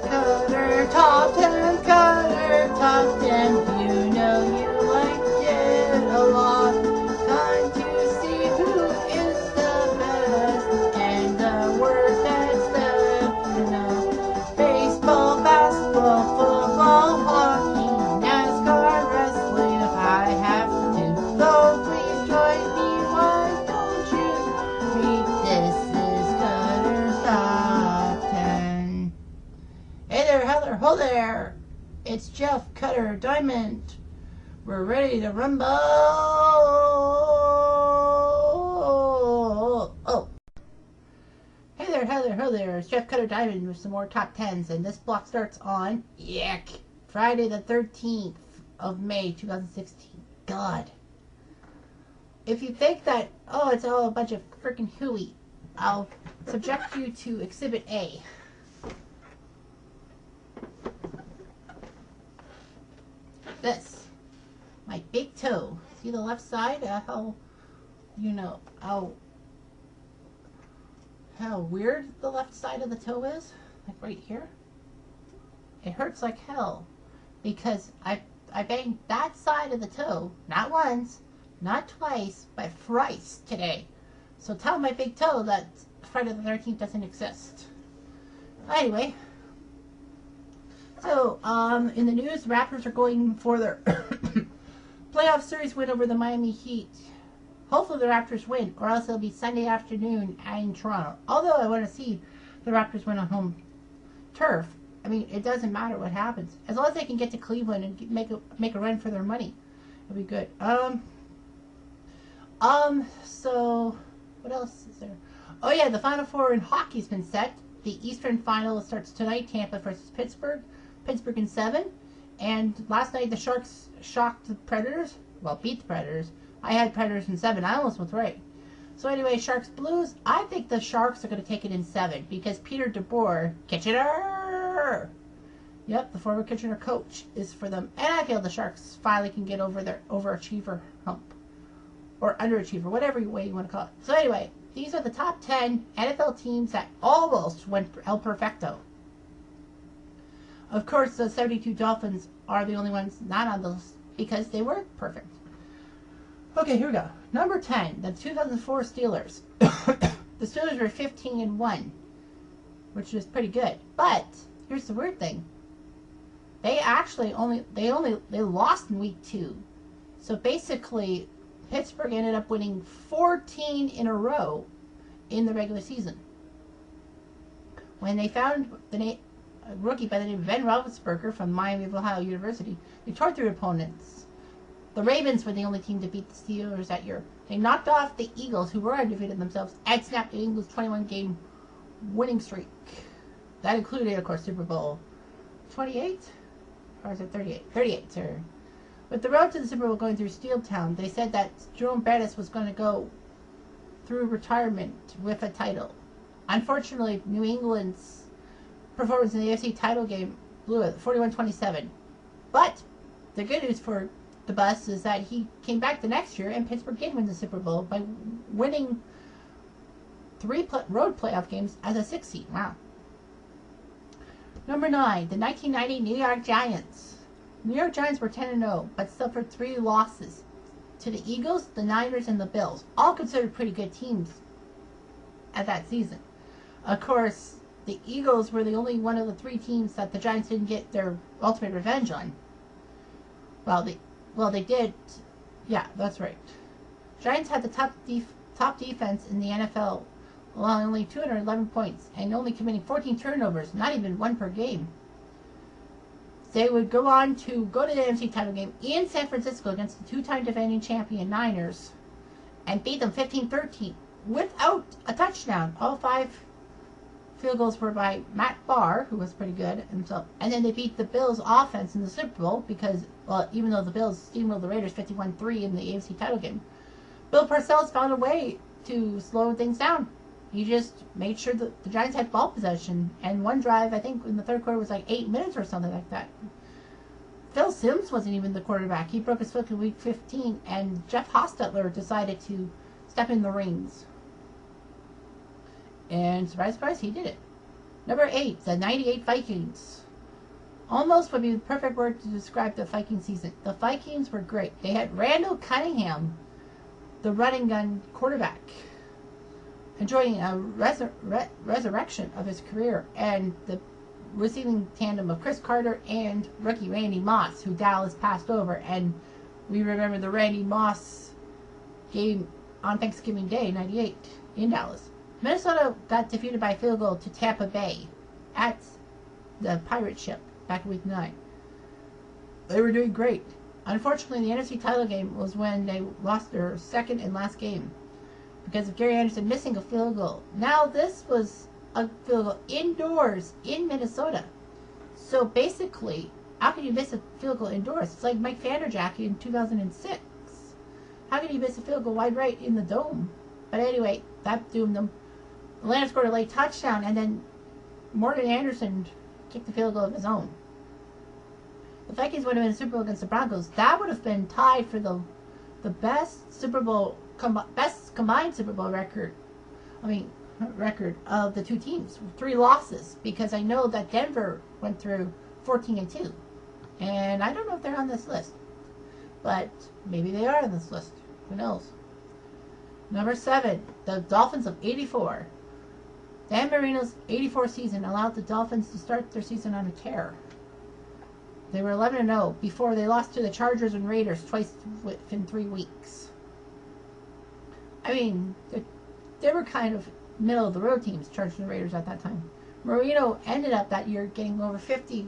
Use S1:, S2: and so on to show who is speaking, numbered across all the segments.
S1: Cutter top 10, Cutter top 10. You know you liked it a lot. Time to see who is the best and the worst at stuff. You know, baseball, basketball, football, hockey, NASCAR, wrestling. If I have to, so please join me. Why don't you read? This is Cutter's top 10. Hey there, Heather, ho there! It's Jeff, Cutter, Diamond. We're ready to rumble! Oh. Hey there, Heather, ho there. It's Jeff, Cutter, Diamond with some more top 10s. And this block starts on, Friday the 13th of May, 2016. God. If you think that, it's all a bunch of freaking hooey, I'll subject you to Exhibit A. This, my big toe. See the left side? How weird the left side of the toe is? Like right here. It hurts like hell because I banged that side of the toe not once, not twice, but thrice today. So tell my big toe that Friday the 13th doesn't exist. Anyway. So, in the news, Raptors are going for their playoff series win over the Miami Heat. Hopefully the Raptors win, or else it'll be Sunday afternoon in Toronto. Although I want to see the Raptors win on home turf. I mean, it doesn't matter what happens. As long as they can get to Cleveland and make a run for their money, it'll be good. So, what else is there? Oh yeah, the Final Four in hockey's been set. The Eastern Final starts tonight, Tampa versus Pittsburgh. Pittsburgh in 7, and last night the Sharks shocked the Predators. Well, beat the Predators. I had Predators in 7. I almost was right. So anyway, Sharks Blues. I think the Sharks are going to take it in 7 because Peter DeBoer, Kitchener. Yep, the former Kitchener coach is for them, and I feel the Sharks finally can get over their overachiever hump or underachiever, whatever way you want to call it. So anyway, these are the top 10 NFL teams that almost went El Perfecto. Of course, the 72 Dolphins are the only ones not on the list because they weren't perfect. Okay, here we go. Number 10, the 2004 Steelers. The Steelers were 15-1, which is pretty good. But here's the weird thing: they lost in week 2. So basically, Pittsburgh ended up winning 14 in a row in the regular season. When they found a rookie by the name of Ben Roethlisberger from Miami of Ohio University, they tore their opponents. The Ravens were the only team to beat the Steelers that year. They knocked off the Eagles, who were undefeated themselves, and snapped the Eagles' 21-game winning streak. That included, of course, Super Bowl 28? Or is it 38? 38, sir. With the road to the Super Bowl going through Steeltown, they said that Jerome Bettis was going to go through retirement with a title. Unfortunately, New England's performance in the AFC title game blew it, 41-27. But the good news for the Bus is that he came back the next year, and Pittsburgh did win the Super Bowl by winning 3 road playoff games as a 6th seed. Wow. Number 9, the 1990 New York Giants. New York Giants were 10-0, but suffered 3 losses to the Eagles, the Niners, and the Bills, all considered pretty good teams at that season. Of course, the Eagles were the only one of the 3 teams that the Giants didn't get their ultimate revenge on. Well, they did. Yeah, that's right. Giants had the top defense in the NFL, allowing only 211 points and only committing 14 turnovers, not even 1 per game. They would go on to go to the NFC title game in San Francisco against the 2-time defending champion Niners and beat them 15-13 without a touchdown. All 5 field goals were by Matt Barr, who was pretty good himself. And then they beat the Bills' offense in the Super Bowl because, well, even though the Bills steamrolled the Raiders 51-3 in the AFC title game, Bill Parcells found a way to slow things down. He just made sure that the Giants had ball possession. And one drive, I think, in the third quarter was like 8 minutes or something like that. Phil Simms wasn't even the quarterback. He broke his foot in week 15, and Jeff Hostetler decided to step in the reins. And surprise, surprise, he did it. Number 8, the 98 Vikings. Almost would be the perfect word to describe the Viking season. The Vikings were great. They had Randall Cunningham, the running gun quarterback, enjoying a resurrection of his career, and the receiving tandem of Chris Carter and rookie Randy Moss, who Dallas passed over. And we remember the Randy Moss game on Thanksgiving Day, 98, in Dallas. Minnesota got defeated by a field goal to Tampa Bay at the pirate ship back in week 9. They were doing great. Unfortunately, the NFC title game was when they lost their second and last game because of Gary Anderson missing a field goal. Now, this was a field goal indoors in Minnesota. So basically, how can you miss a field goal indoors? It's like Mike Vanderjagt in 2006. How can you miss a field goal wide right in the dome? But anyway, that doomed them. Atlanta scored a late touchdown, and then Morgan Anderson kicked the field goal of his own. The Vikings would have been a Super Bowl against the Broncos. That would have been tied for the best Super Bowl best combined Super Bowl record of the two teams. 3 losses, because I know that Denver went through 14-2, and I don't know if they're on this list, but maybe they are on this list. Who knows? Number 7, the Dolphins of '84. Dan Marino's '84 season allowed the Dolphins to start their season on a tear. They were 11-0 before they lost to the Chargers and Raiders twice within 3 weeks. I mean, they were kind of middle-of-the-road teams, Chargers and Raiders, at that time. Marino ended up that year getting over 50,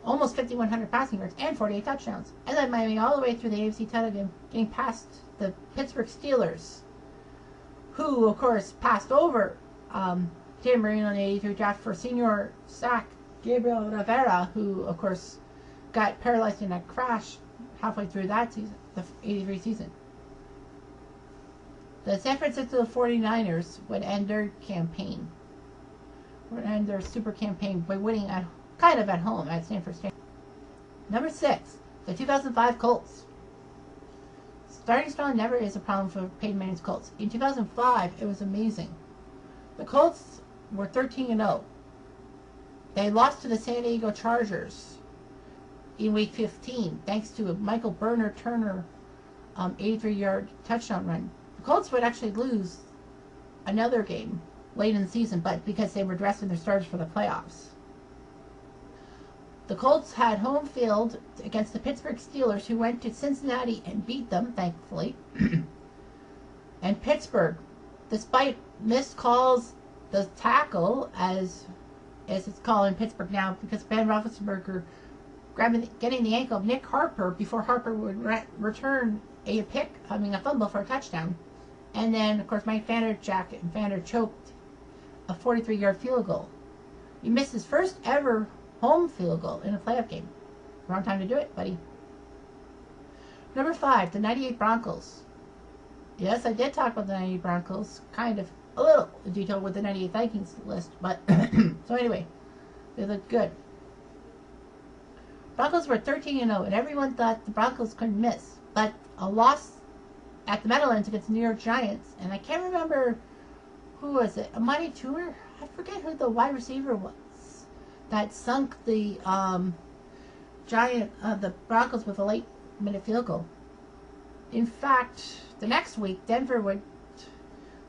S1: almost 5,100 passing yards and 48 touchdowns. And then Miami all the way through the AFC title game, getting past the Pittsburgh Steelers, who, of course, passed over Dan Marino in the '83 draft for senior sack Gabriel Rivera, who, of course, got paralyzed in a crash halfway through that season, the '83 season. The San Francisco 49ers would end their super campaign by winning kind of at home at Stanford Stadium. Number 6, the 2005 Colts. Starting strong never is a problem for Peyton Manning's Colts. In 2005, it was amazing. The Colts were 13-0. They lost to the San Diego Chargers in week 15, thanks to a Michael Turner 83-yard touchdown run. The Colts would actually lose another game late in the season, but because they were dressing their starters for the playoffs. The Colts had home field against the Pittsburgh Steelers, who went to Cincinnati and beat them, thankfully. And Pittsburgh, despite missed calls, the tackle, as it's called in Pittsburgh now, because Ben Roethlisberger getting the ankle of Nick Harper before Harper would return a fumble for a touchdown. And then, of course, Mike Vander choked a 43-yard field goal. He missed his first ever home field goal in a playoff game. Wrong time to do it, buddy. Number 5, the 98 Broncos. Yes, I did talk about the 98 Broncos, kind of a little in detail with the 98 Vikings list, but so anyway, they looked good. Broncos were 13-0, and everyone thought the Broncos couldn't miss, but a loss at the Meadowlands against the New York Giants, and I can't remember who was it, Amani Tour? I forget who the wide receiver was that sunk the the Broncos with a late-minute field goal. In fact, the next week, Denver would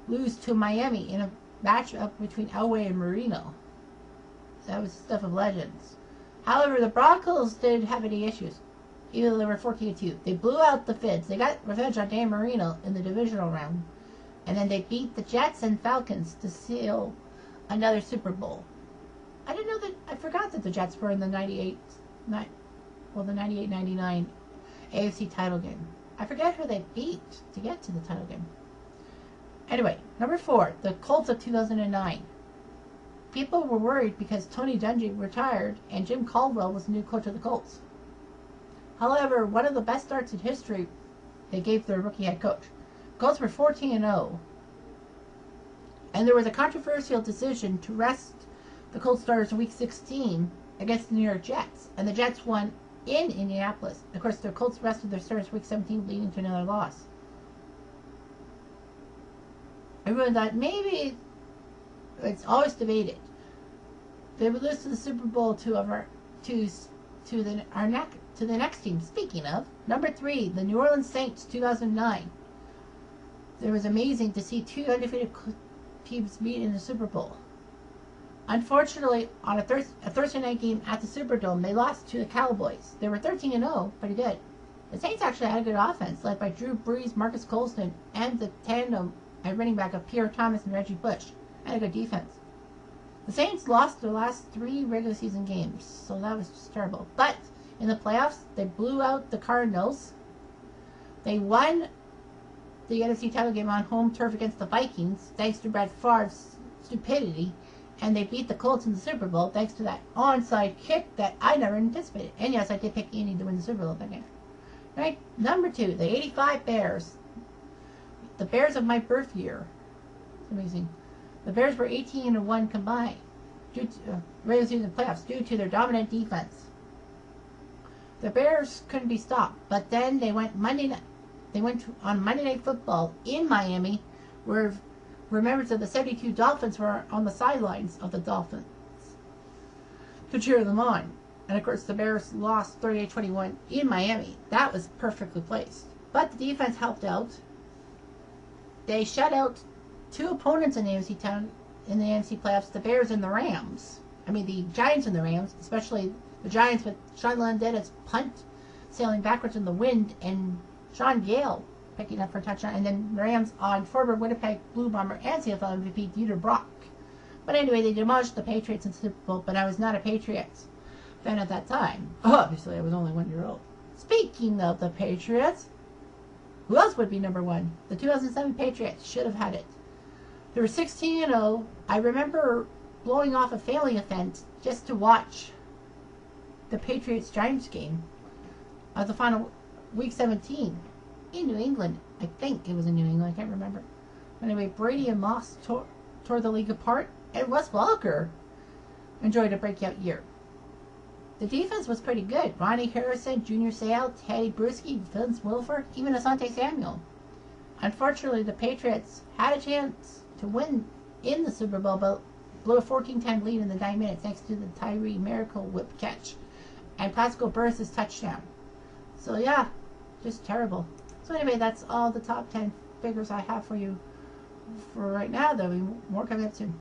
S1: lose to Miami in a matchup between Elway and Marino. That was stuff of legends. However, the Broncos didn't have any issues, even though they were 14-2. They blew out the Fids. They got revenge on Dan Marino in the divisional round, and then they beat the Jets and Falcons to seal another Super Bowl. I forgot that the Jets were in the 98-99 AFC title game. I forget who they beat to get to the title game. Anyway, number 4, the Colts of 2009. People were worried because Tony Dungy retired and Jim Caldwell was the new coach of the Colts. However, one of the best starts in history they gave their rookie head coach. Colts were 14-0. And there was a controversial decision to rest the Colts starters in Week 16 against the New York Jets. And the Jets won in Indianapolis. Of course, the Colts rested their starters week 17, leading to another loss. Everyone thought maybe it's always debated. They would lose to the Super Bowl to the next team. Speaking of, number 3, the New Orleans Saints, 2009. It was amazing to see 2 undefeated teams meet in the Super Bowl. Unfortunately, on a Thursday night game at the Superdome, they lost to the Cowboys. They were 13-0, pretty good. The Saints actually had a good offense, led by Drew Brees, Marcus Colston, and the tandem at running back of Pierre Thomas and Reggie Bush, and a good defense. The Saints lost their last 3 regular season games, so that was just terrible. But in the playoffs, they blew out the Cardinals. They won the NFC title game on home turf against the Vikings, thanks to Brett Favre's stupidity. And they beat the Colts in the Super Bowl thanks to that onside kick that I never anticipated. And yes, I did pick Indy to win the Super Bowl that game. Right? Number 2, the 85 Bears. The Bears of my birth year. It's amazing. The Bears were 18-1 combined due to regular season playoffs due to their dominant defense. The Bears couldn't be stopped, but then they went on Monday Night Football in Miami, where members of the 72 Dolphins were on the sidelines of the Dolphins to cheer them on. And of course, the Bears lost 38-21 in Miami. That was perfectly placed. But the defense helped out. They shut out 2 opponents in the NFC playoffs, the Bears and the Rams. I mean, the Giants and the Rams, especially the Giants with Sean Landeta's punt sailing backwards in the wind and Sean Gale picking up for a touchdown, and then Rams on former Winnipeg Blue Bomber and CFL MVP Dieter Brock. But anyway, they demolished the Patriots in the Super Bowl, but I was not a Patriots fan at that time. Obviously, I was only 1 year old. Speaking of the Patriots, who else would be number 1? The 2007 Patriots should have had it. They were 16-0. I remember blowing off a family event just to watch the Patriots-Giants game of the final week 17. In New England. I think it was in New England. I can't remember. Anyway, Brady and Moss tore the league apart, and Wes Welker enjoyed a breakout year. The defense was pretty good. Ronnie Harrison, Junior Seau, Teddy Bruschi, Vince Wilfork, even Asante Samuel. Unfortunately, the Patriots had a chance to win in the Super Bowl, but blew a 14-10 lead in the 9 minutes thanks to the Tyree Miracle whip catch and Plaxico Burress' touchdown. So yeah, just terrible. So anyway, that's all the top 10 figures I have for you for right now. There'll be more coming up soon.